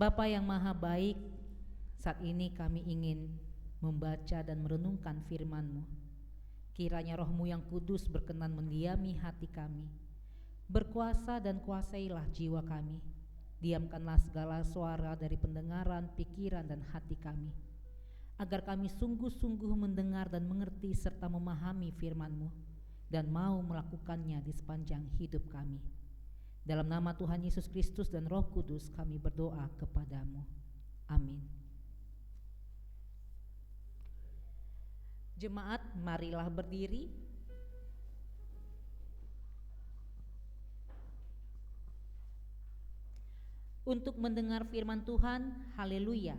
Bapa yang Maha Baik, saat ini kami ingin membaca dan merenungkan firman-Mu. Kiranya Roh-Mu yang kudus berkenan mendiami hati kami. Berkuasa dan kuasailah jiwa kami. Diamkanlah segala suara dari pendengaran, pikiran dan hati kami, agar kami sungguh-sungguh mendengar dan mengerti serta memahami firman-Mu dan mau melakukannya di sepanjang hidup kami. Dalam nama Tuhan Yesus Kristus dan Roh Kudus kami berdoa kepadamu. Amin. Jemaat, marilah berdiri. Untuk mendengar firman Tuhan. Haleluya.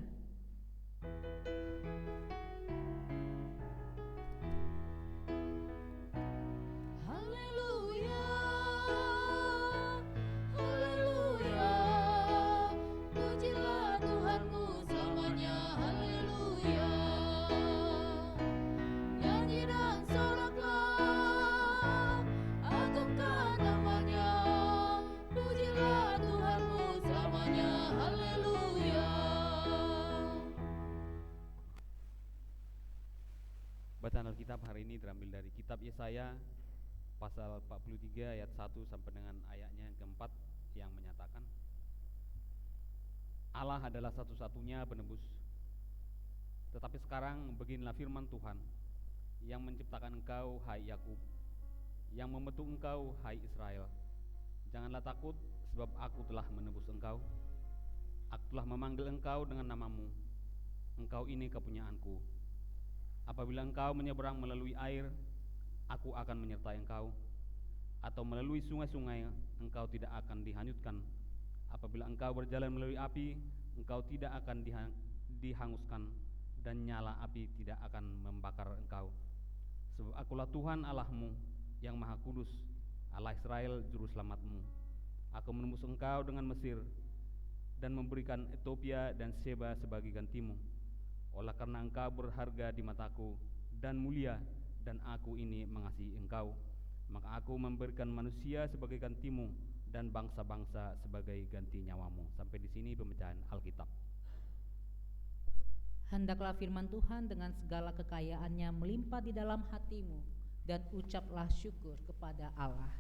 Bacaan Alkitab hari ini terambil dari kitab Yesaya pasal 43 ayat 1 sampai dengan ayatnya yang keempat, yang menyatakan Allah adalah satu-satunya penebus. Tetapi sekarang beginilah firman Tuhan yang menciptakan engkau, hai Yakub, yang membentuk engkau, hai Israel. Janganlah takut, sebab aku telah menebus engkau. Aku telah memanggil engkau dengan namamu. Engkau ini kepunyaanku. Apabila engkau menyeberang melalui air, aku akan menyertai engkau. Atau melalui sungai-sungai, engkau tidak akan dihanyutkan. Apabila engkau berjalan melalui api, engkau tidak akan dihanguskan, dan nyala api tidak akan membakar engkau. Sebab akulah Tuhan Allahmu yang Maha Kudus, Allah Israel juru selamatmu. Aku menembus engkau dengan Mesir, dan memberikan Ethiopia dan Sheba sebagai gantimu. Oleh karena engkau berharga di mataku dan mulia, dan aku ini mengasihi engkau, maka aku memberikan manusia sebagai gantimu dan bangsa-bangsa sebagai ganti nyawamu. Sampai di sini pembacaan Alkitab. Hendaklah firman Tuhan dengan segala kekayaannya melimpah di dalam hatimu, dan ucaplah syukur kepada Allah.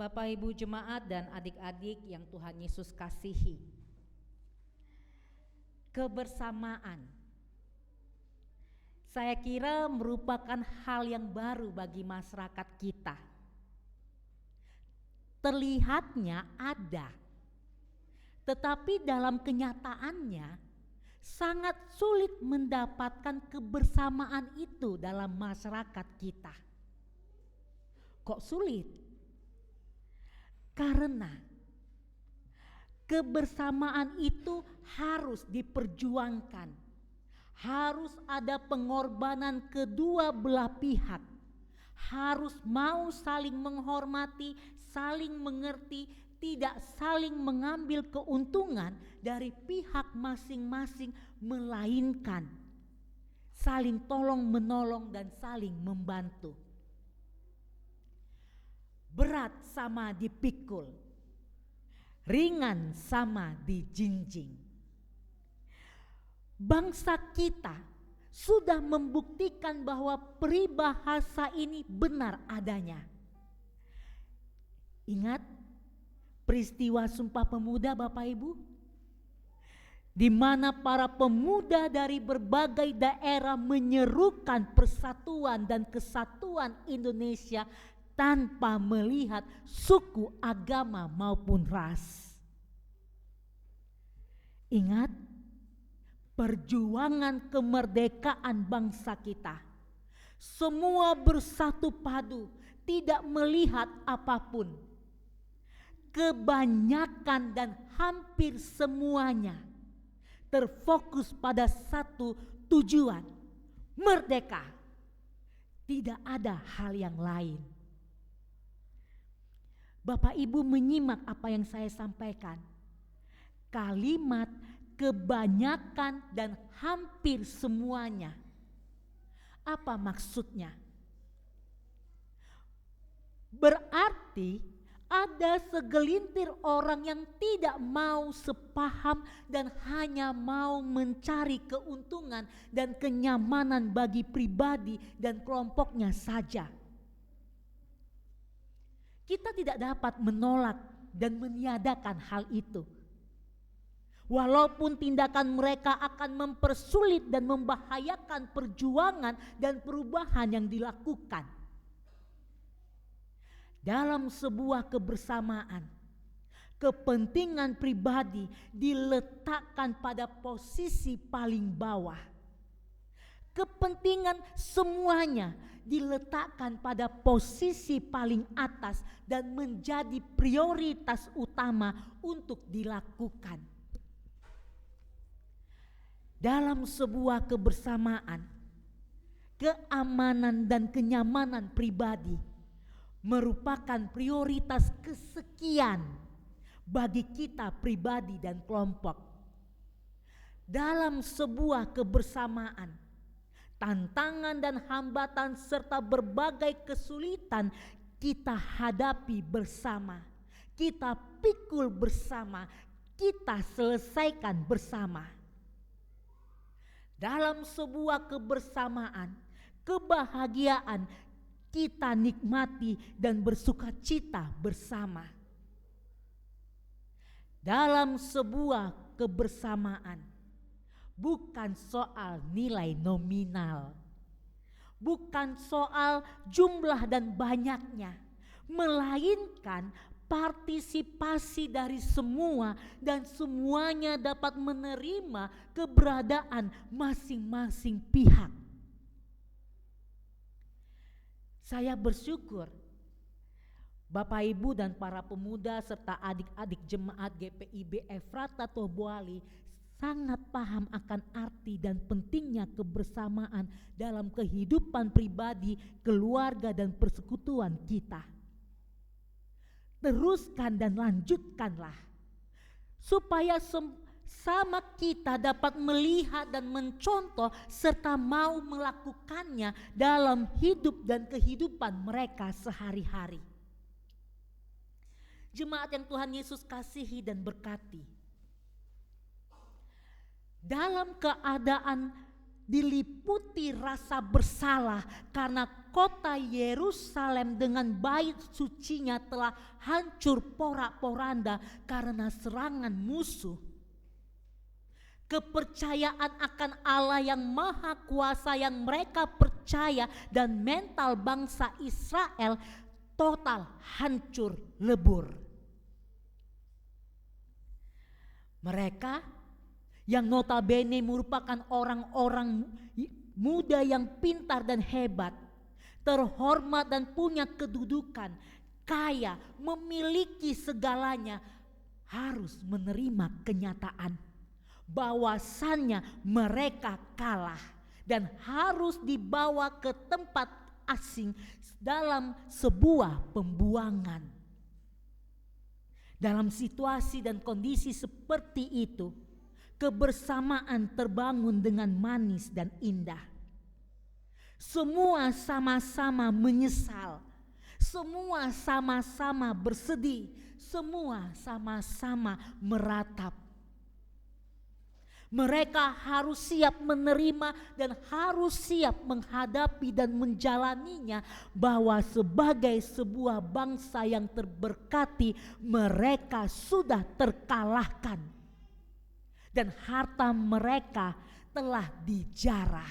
Bapak Ibu jemaat dan adik-adik yang Tuhan Yesus kasihi, kebersamaan saya kira merupakan hal yang baru bagi masyarakat kita. Terlihatnya ada, tetapi dalam kenyataannya sangat sulit mendapatkan kebersamaan itu dalam masyarakat kita. Kok sulit? Karena kebersamaan itu harus diperjuangkan, harus ada pengorbanan kedua belah pihak, harus mau saling menghormati, saling mengerti, tidak saling mengambil keuntungan dari pihak masing-masing, melainkan saling tolong menolong dan saling membantu. Berat sama dipikul, ringan sama dijinjing. Bangsa kita sudah membuktikan bahwa peribahasa ini benar adanya. Ingat peristiwa Sumpah Pemuda Bapak Ibu? Di mana para pemuda dari berbagai daerah menyerukan persatuan dan kesatuan Indonesia tanpa melihat suku, agama maupun ras. Ingat perjuangan kemerdekaan bangsa kita. Semua bersatu padu, tidak melihat apapun. Kebanyakan dan hampir semuanya terfokus pada satu tujuan, merdeka. Tidak ada hal yang lain. Bapak Ibu menyimak apa yang saya sampaikan. Kalimat kebanyakan dan hampir semuanya. Apa maksudnya? Berarti ada segelintir orang yang tidak mau sepaham dan hanya mau mencari keuntungan dan kenyamanan bagi pribadi dan kelompoknya saja. Kita tidak dapat menolak dan meniadakan hal itu. Walaupun tindakan mereka akan mempersulit dan membahayakan perjuangan dan perubahan yang dilakukan. Dalam sebuah kebersamaan, kepentingan pribadi diletakkan pada posisi paling bawah. Kepentingan semuanya diletakkan pada posisi paling atas dan menjadi prioritas utama untuk dilakukan. Dalam sebuah kebersamaan, keamanan dan kenyamanan pribadi merupakan prioritas kesekian bagi kita pribadi dan kelompok. Dalam sebuah kebersamaan, tantangan dan hambatan serta berbagai kesulitan kita hadapi bersama, kita pikul bersama, kita selesaikan bersama. Dalam sebuah kebersamaan, kebahagiaan kita nikmati dan bersuka cita bersama. Dalam sebuah kebersamaan, bukan soal nilai nominal, bukan soal jumlah dan banyaknya, melainkan partisipasi dari semua dan semuanya dapat menerima keberadaan masing-masing pihak. Saya bersyukur Bapak Ibu dan para pemuda serta adik-adik jemaat GPIB Efrata Tobuali sangat paham akan arti dan pentingnya kebersamaan dalam kehidupan pribadi, keluarga dan persekutuan kita. Teruskan dan lanjutkanlah supaya sama kita dapat melihat dan mencontoh serta mau melakukannya dalam hidup dan kehidupan mereka sehari-hari. Jemaat yang Tuhan Yesus kasihi dan berkati, dalam keadaan diliputi rasa bersalah karena kota Yerusalem dengan bait sucinya telah hancur porak-poranda karena serangan musuh. Kepercayaan akan Allah yang Maha Kuasa yang mereka percaya dan mental bangsa Israel total hancur lebur. Mereka yang notabene merupakan orang-orang muda yang pintar dan hebat, terhormat dan punya kedudukan, kaya, memiliki segalanya, harus menerima kenyataan bahwasannya mereka kalah dan harus dibawa ke tempat asing dalam sebuah pembuangan. Dalam situasi dan kondisi seperti itu, kebersamaan terbangun dengan manis dan indah. Semua sama-sama menyesal, semua sama-sama bersedih, semua sama-sama meratap. Mereka harus siap menerima dan harus siap menghadapi dan menjalaninya, bahwa sebagai sebuah bangsa yang terberkati mereka sudah terkalahkan dan harta mereka telah dijarah.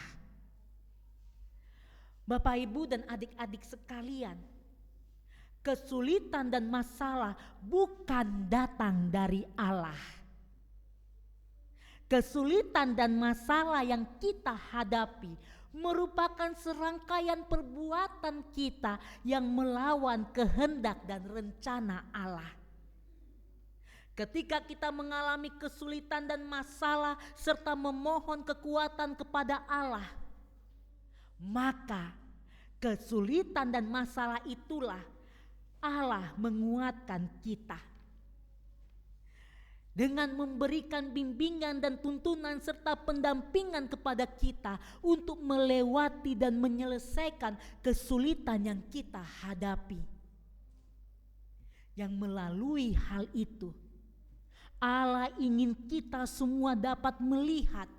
Bapak, Ibu dan adik-adik sekalian, kesulitan dan masalah bukan datang dari Allah. Kesulitan dan masalah yang kita hadapi merupakan serangkaian perbuatan kita yang melawan kehendak dan rencana Allah. Ketika kita mengalami kesulitan dan masalah serta memohon kekuatan kepada Allah, maka kesulitan dan masalah itulah Allah menguatkan kita dengan memberikan bimbingan dan tuntunan serta pendampingan kepada kita untuk melewati dan menyelesaikan kesulitan yang kita hadapi. Yang melalui hal itu, Allah ingin kita semua dapat melihat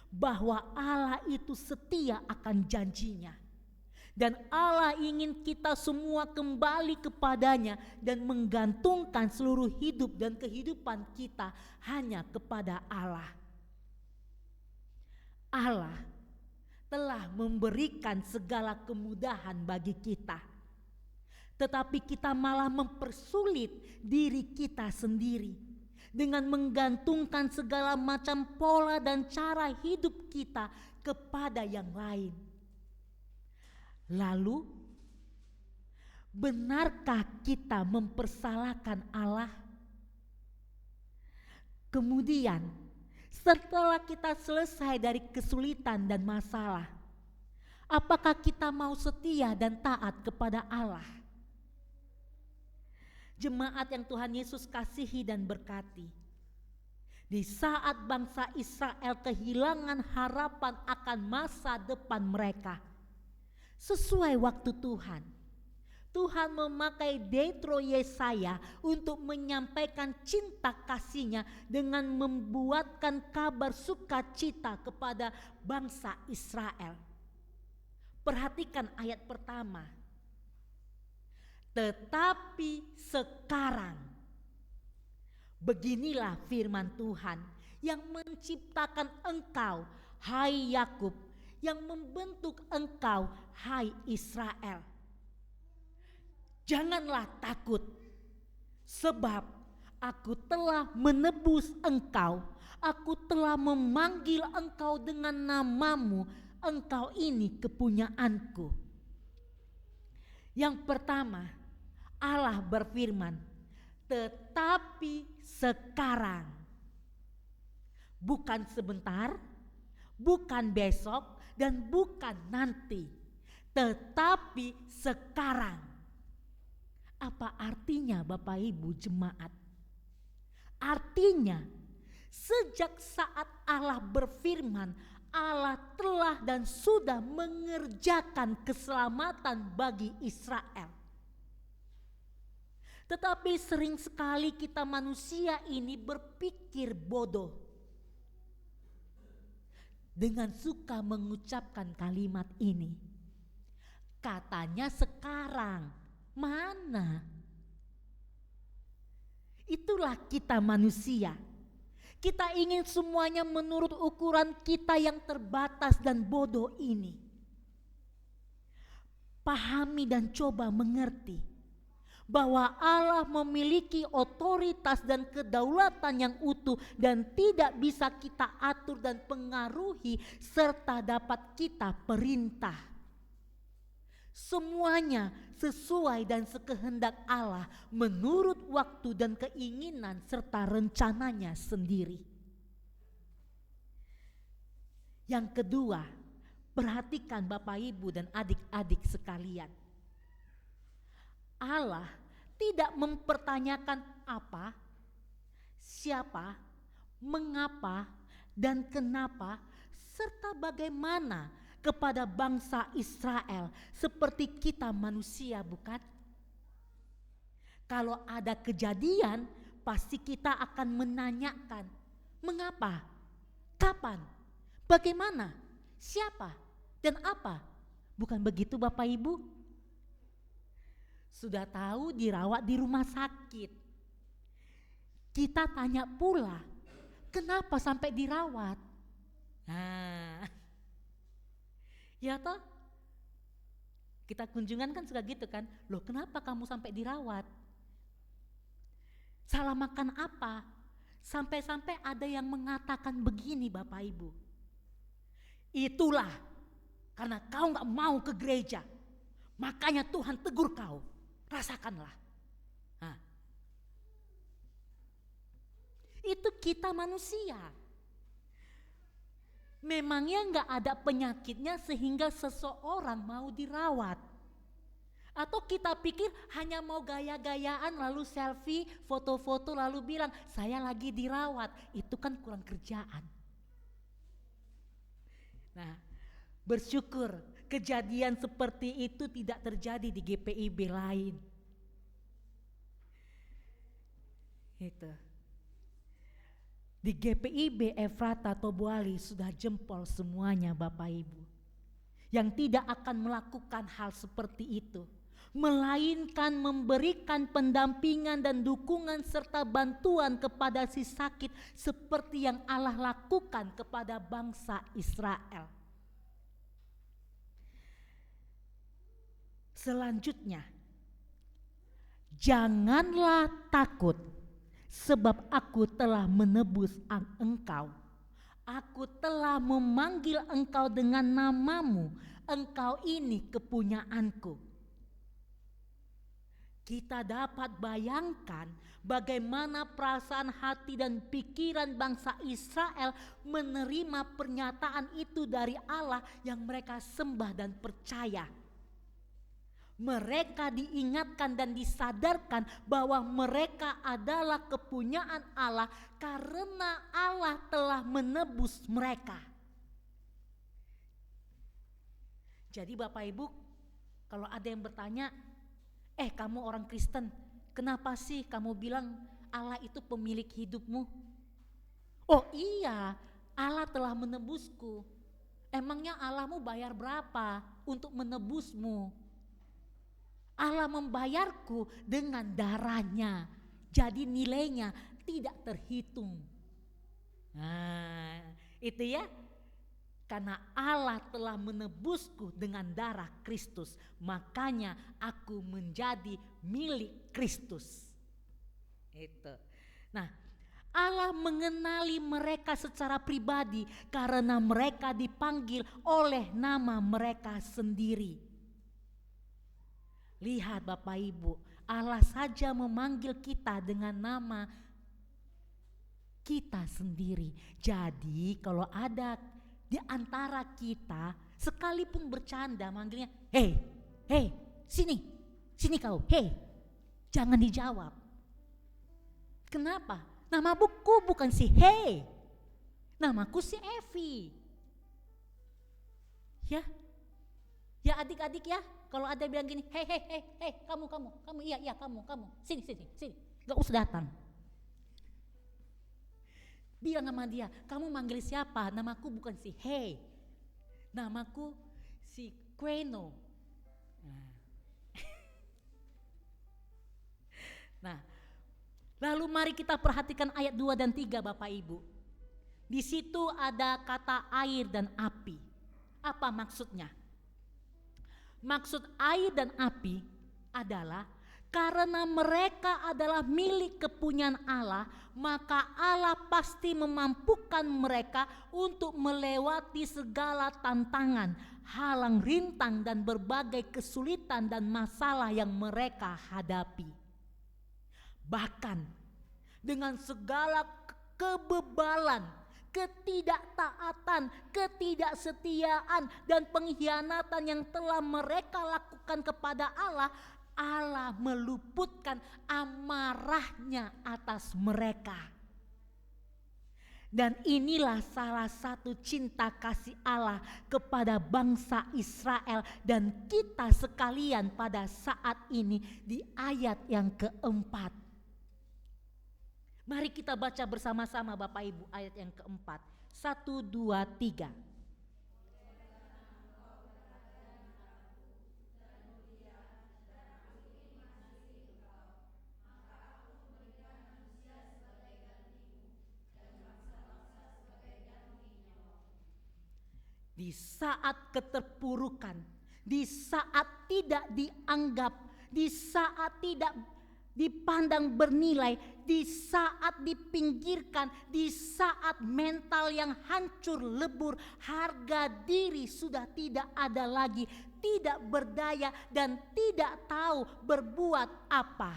bahwa Allah itu setia akan janjinya. Dan Allah ingin kita semua kembali kepadanya dan menggantungkan seluruh hidup dan kehidupan kita hanya kepada Allah. Allah telah memberikan segala kemudahan bagi kita, tetapi kita malah mempersulit diri kita sendiri dengan menggantungkan segala macam pola dan cara hidup kita kepada yang lain. Lalu, benarkah kita mempersalahkan Allah? Kemudian, setelah kita selesai dari kesulitan dan masalah, apakah kita mau setia dan taat kepada Allah? Jemaat yang Tuhan Yesus kasihi dan berkati, di saat bangsa Israel kehilangan harapan akan masa depan mereka, sesuai waktu Tuhan, Tuhan memakai Yetro Yesaya untuk menyampaikan cinta kasih-Nya dengan membuatkan kabar sukacita kepada bangsa Israel. Perhatikan ayat pertama. Tetapi sekarang, beginilah firman Tuhan yang menciptakan engkau, hai Yakub, yang membentuk engkau, hai Israel. Janganlah takut, sebab aku telah menebus engkau, aku telah memanggil engkau dengan namamu, engkau ini kepunyaanku. Yang pertama, Allah berfirman, tetapi sekarang. Bukan sebentar, bukan besok, dan bukan nanti, tetapi sekarang. Apa artinya Bapak Ibu jemaat? Artinya, sejak saat Allah berfirman, Allah telah dan sudah mengerjakan keselamatan bagi Israel. Tetapi sering sekali kita manusia ini berpikir bodoh dengan suka mengucapkan kalimat ini. Katanya sekarang, mana? Itulah kita manusia. Kita ingin semuanya menurut ukuran kita yang terbatas dan bodoh ini. Pahami dan coba mengerti bahwa Allah memiliki otoritas dan kedaulatan yang utuh dan tidak bisa kita atur dan pengaruhi serta dapat kita perintah. Semuanya sesuai dan sekehendak Allah menurut waktu dan keinginan serta rencananya sendiri. Yang kedua, perhatikan Bapak Ibu dan adik-adik sekalian. Allah tidak mempertanyakan apa, siapa, mengapa, dan kenapa, serta bagaimana kepada bangsa Israel seperti kita manusia, bukan? Kalau ada kejadian, pasti kita akan menanyakan, mengapa, kapan, bagaimana, siapa, dan apa? Bukan begitu Bapak Ibu? Sudah tahu dirawat di rumah sakit. Kita tanya pula, kenapa sampai dirawat? Nah, ya toh? Kita kunjungan kan suka gitu kan, loh kenapa kamu sampai dirawat? Salah makan apa? Sampai-sampai ada yang mengatakan begini Bapak Ibu. Itulah Karena kau gak mau ke gereja. Makanya Tuhan tegur kau. Rasakanlah. Nah. Itu kita manusia. Memangnya gak ada penyakitnya sehingga seseorang mau dirawat. Atau kita pikir hanya mau gaya-gayaan lalu selfie, foto-foto lalu bilang saya lagi dirawat. Itu kan kurang kerjaan. Nah, bersyukur kejadian seperti itu tidak terjadi di GPIB lain. Itu. Di GPIB Efrata Tobuali sudah jempol semuanya Bapak Ibu. Yang tidak akan melakukan hal seperti itu. Melainkan memberikan pendampingan dan dukungan serta bantuan kepada si sakit seperti yang Allah lakukan kepada bangsa Israel. Selanjutnya, janganlah takut sebab aku telah menebus engkau. Aku telah memanggil engkau dengan namamu, engkau ini kepunyaanku. Kita dapat bayangkan bagaimana perasaan hati dan pikiran bangsa Israel menerima pernyataan itu dari Allah yang mereka sembah dan percaya. Mereka diingatkan dan disadarkan bahwa mereka adalah kepunyaan Allah karena Allah telah menebus mereka. Jadi Bapak Ibu, kalau ada yang bertanya, kamu orang Kristen, kenapa sih kamu bilang Allah itu pemilik hidupmu? Oh iya, Allah telah menebusku. Emangnya Allahmu bayar berapa untuk menebusmu? Allah membayarku dengan darahnya, jadi nilainya tidak terhitung. Nah, itu ya. Karena Allah telah menebusku dengan darah Kristus, makanya aku menjadi milik Kristus. Itu. Nah, Allah mengenali mereka secara pribadi karena mereka dipanggil oleh nama mereka sendiri. Lihat Bapak Ibu, Allah saja memanggil kita dengan nama kita sendiri. Jadi kalau ada di antara kita sekalipun bercanda manggilnya, hei, sini kau, jangan dijawab. Kenapa? Nama buku bukan si Hey, namaku si Evi. Ya adik-adik ya, kalau ada bilang gini, hei, kamu, iya kamu, sini, gak usah datang. Bilang sama dia, kamu manggil siapa? Namaku bukan si Hey, namaku si Queno. Nah, lalu mari kita perhatikan ayat 2 dan 3 Bapak Ibu. Di situ ada kata air dan api. Apa maksudnya? Maksud air dan api adalah karena mereka adalah milik kepunyaan Allah, maka Allah pasti memampukan mereka untuk melewati segala tantangan, halang rintang dan berbagai kesulitan dan masalah yang mereka hadapi. Bahkan dengan segala kebebalan, ketidaktaatan, ketidaksetiaan dan pengkhianatan yang telah mereka lakukan kepada Allah, Allah meluputkan amarahnya atas mereka. Dan inilah salah satu cinta kasih Allah kepada bangsa Israel dan kita sekalian pada saat ini di ayat yang keempat. Mari kita baca bersama-sama Bapak Ibu ayat yang keempat. 1, 2, 3. Di saat keterpurukan, di saat tidak dianggap, di saat tidak dipandang bernilai, di saat dipinggirkan, di saat mental yang hancur lebur, harga diri sudah tidak ada lagi, tidak berdaya dan tidak tahu berbuat apa.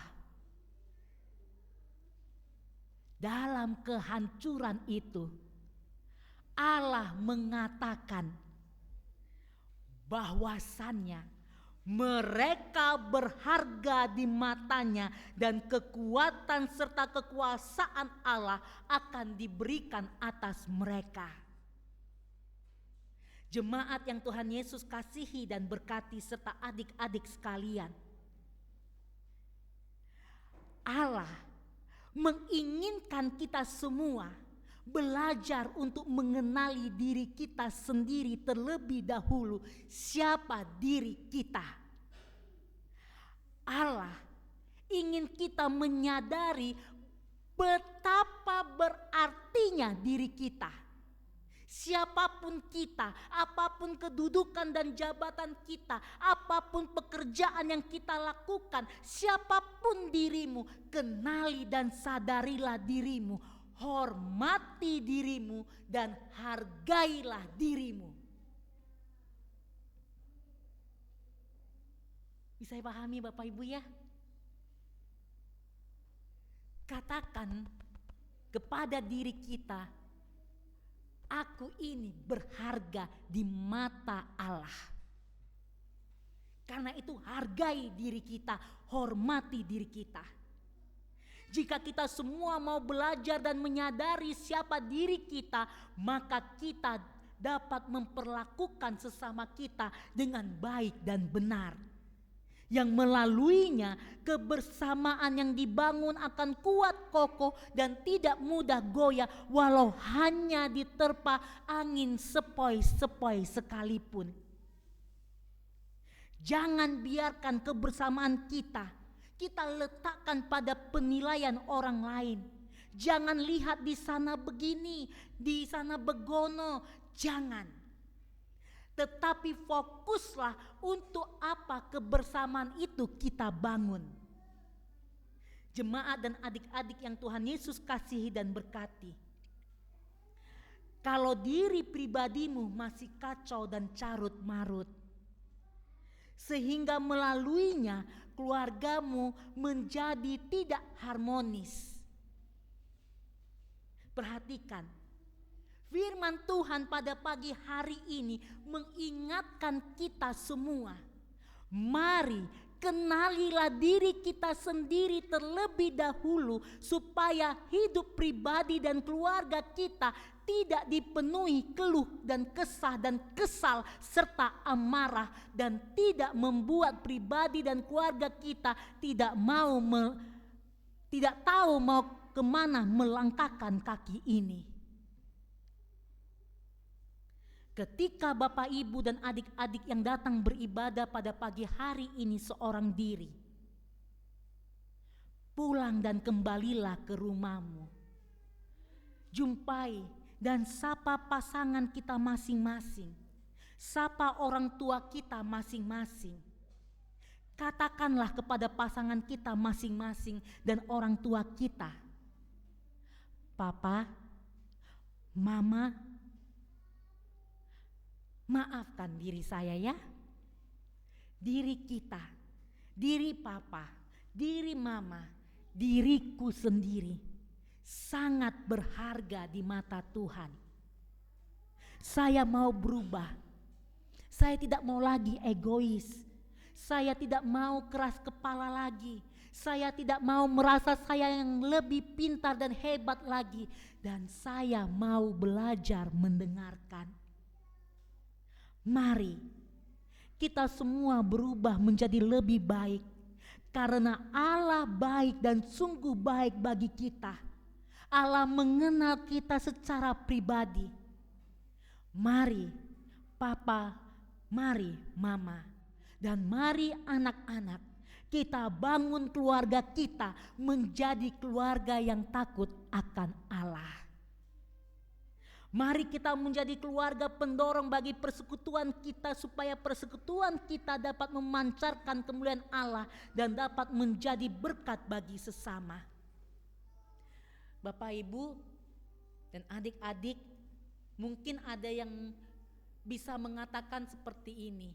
Dalam kehancuran itu, Allah mengatakan bahwasannya mereka berharga di matanya dan kekuatan serta kekuasaan Allah akan diberikan atas mereka. Jemaat yang Tuhan Yesus kasihi dan berkati serta adik-adik sekalian, Allah menginginkan kita semua belajar untuk mengenali diri kita sendiri terlebih dahulu. Siapa diri kita? Allah ingin kita menyadari betapa berartinya diri kita. Siapapun kita, apapun kedudukan dan jabatan kita, apapun pekerjaan yang kita lakukan, siapapun dirimu, kenali dan sadarilah dirimu. Hormati dirimu dan hargailah dirimu. Bisa dipahami Bapak Ibu ya? Katakan kepada diri kita, aku ini berharga di mata Allah. Karena itu hargai diri kita, hormati diri kita. Jika kita semua mau belajar dan menyadari siapa diri kita, maka kita dapat memperlakukan sesama kita dengan baik dan benar. Yang melaluinya kebersamaan yang dibangun akan kuat kokoh dan tidak mudah goyah walau hanya diterpa angin sepoi-sepoi sekalipun. Jangan biarkan kebersamaan kita letakkan pada penilaian orang lain. Jangan lihat di sana begini, di sana begono, jangan. Tetapi fokuslah untuk apa kebersamaan itu kita bangun. Jemaat dan adik-adik yang Tuhan Yesus kasihi dan berkati. Kalau diri pribadimu masih kacau dan carut marut, sehingga melaluinya keluargamu menjadi tidak harmonis. Perhatikan, firman Tuhan pada pagi hari ini mengingatkan kita semua. Mari kenalilah diri kita sendiri terlebih dahulu supaya hidup pribadi dan keluarga kita tidak dipenuhi keluh dan kesah dan kesal serta amarah, dan tidak membuat pribadi dan keluarga kita tidak tahu mau kemana melangkahkan kaki ini. Ketika Bapak Ibu dan adik-adik yang datang beribadah pada pagi hari ini seorang diri, pulang dan kembalilah ke rumahmu. Jumpai dan sapa pasangan kita masing-masing. Sapa orang tua kita masing-masing. Katakanlah kepada pasangan kita masing-masing dan orang tua kita, Papa, Mama, maafkan diri saya ya. Diri kita, diri Papa, diri Mama, diriku sendiri sangat berharga di mata Tuhan. Saya mau berubah. Saya tidak mau lagi egois. Saya tidak mau keras kepala lagi. Saya tidak mau merasa saya yang lebih pintar dan hebat lagi. Dan saya mau belajar mendengarkan. Mari kita semua berubah menjadi lebih baik. Karena Allah baik dan sungguh baik bagi kita. Allah mengenal kita secara pribadi. Mari Papa, mari Mama, dan mari anak-anak, kita bangun keluarga kita menjadi keluarga yang takut akan Allah. Mari kita menjadi keluarga pendorong bagi persekutuan kita, supaya persekutuan kita dapat memancarkan kemuliaan Allah dan dapat menjadi berkat bagi sesama. Bapak, Ibu, dan adik-adik, mungkin ada yang bisa mengatakan seperti ini.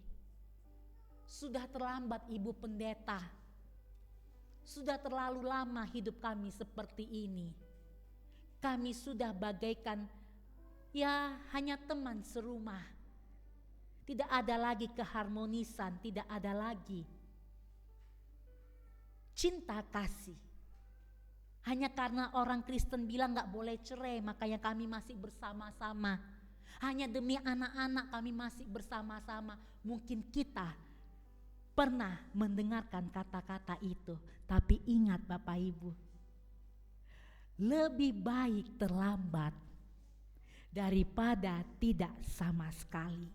Sudah terlambat Ibu Pendeta. Sudah terlalu lama hidup kami seperti ini. Kami sudah bagaikan hanya teman serumah. Tidak ada lagi keharmonisan, tidak ada lagi cinta kasih. Hanya karena orang Kristen bilang gak boleh cerai, makanya kami masih bersama-sama. Hanya demi anak-anak kami masih bersama-sama. Mungkin kita pernah mendengarkan kata-kata itu. Tapi ingat Bapak Ibu, lebih baik terlambat daripada tidak sama sekali.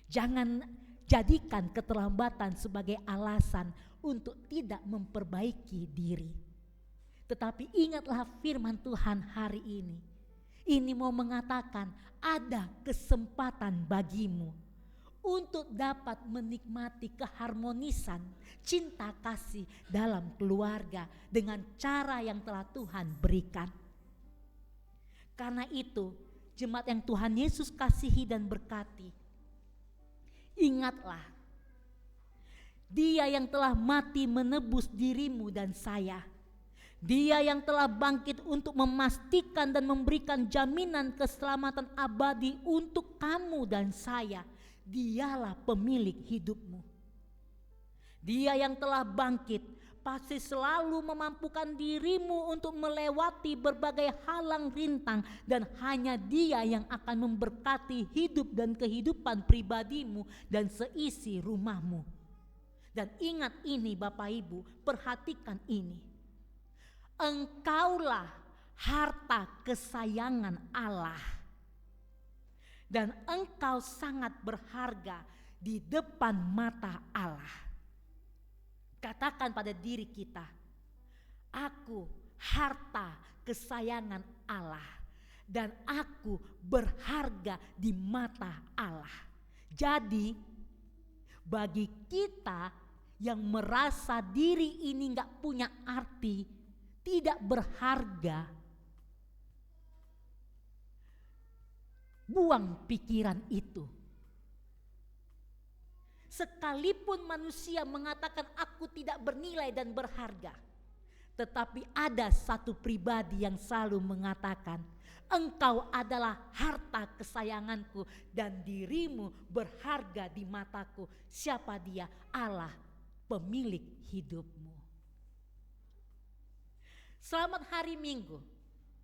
Jangan jadikan keterlambatan sebagai alasan untuk tidak memperbaiki diri. Tetapi ingatlah firman Tuhan hari ini. Ini mau mengatakan ada kesempatan bagimu untuk dapat menikmati keharmonisan, cinta kasih dalam keluarga dengan cara yang telah Tuhan berikan. Karena itu, jemaat yang Tuhan Yesus kasihi dan berkati, ingatlah, Dia yang telah mati menebus dirimu dan saya. Dia yang telah bangkit untuk memastikan dan memberikan jaminan keselamatan abadi untuk kamu dan saya. Dialah pemilik hidupmu. Dia yang telah bangkit pasti selalu memampukan dirimu untuk melewati berbagai halang rintang, dan hanya Dia yang akan memberkati hidup dan kehidupan pribadimu dan seisi rumahmu. Dan ingat ini Bapak Ibu, perhatikan ini. Engkaulah harta kesayangan Allah, dan engkau sangat berharga di depan mata Allah. Katakan pada diri kita, aku harta kesayangan Allah, dan aku berharga di mata Allah. Jadi bagi kita yang merasa diri ini gak punya arti, tidak berharga, buang pikiran itu. Sekalipun manusia mengatakan aku tidak bernilai dan berharga, tetapi ada satu pribadi yang selalu mengatakan, engkau adalah harta kesayanganku dan dirimu berharga di mataku. Siapa dia? Allah, pemilik hidupmu. Selamat hari Minggu,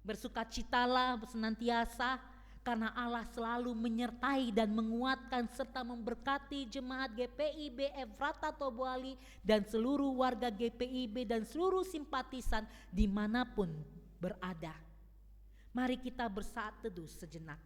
bersukacitalah senantiasa, karena Allah selalu menyertai dan menguatkan serta memberkati jemaat GPIB Efrata Tobuali dan seluruh warga GPIB dan seluruh simpatisan dimanapun berada. Mari kita bersaat teduh sejenak.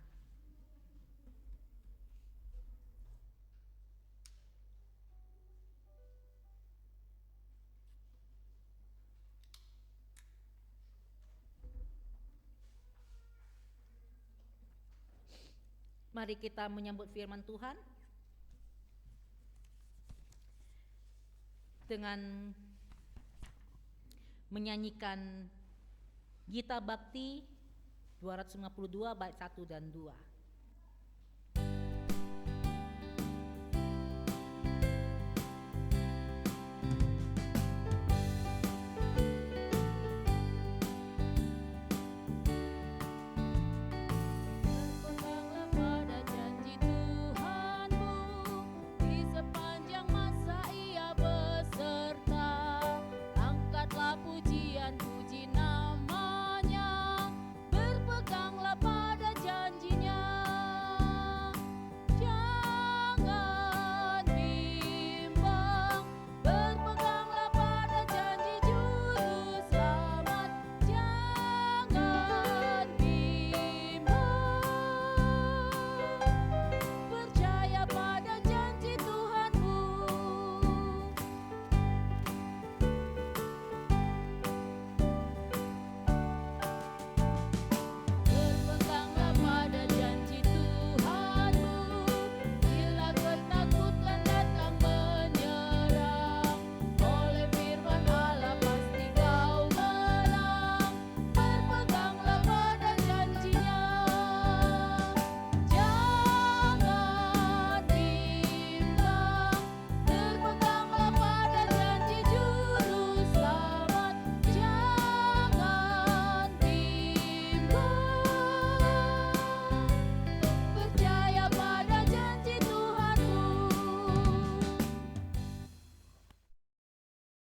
Mari kita menyambut firman Tuhan dengan menyanyikan Gita Bakti 252 bait 1 dan 2.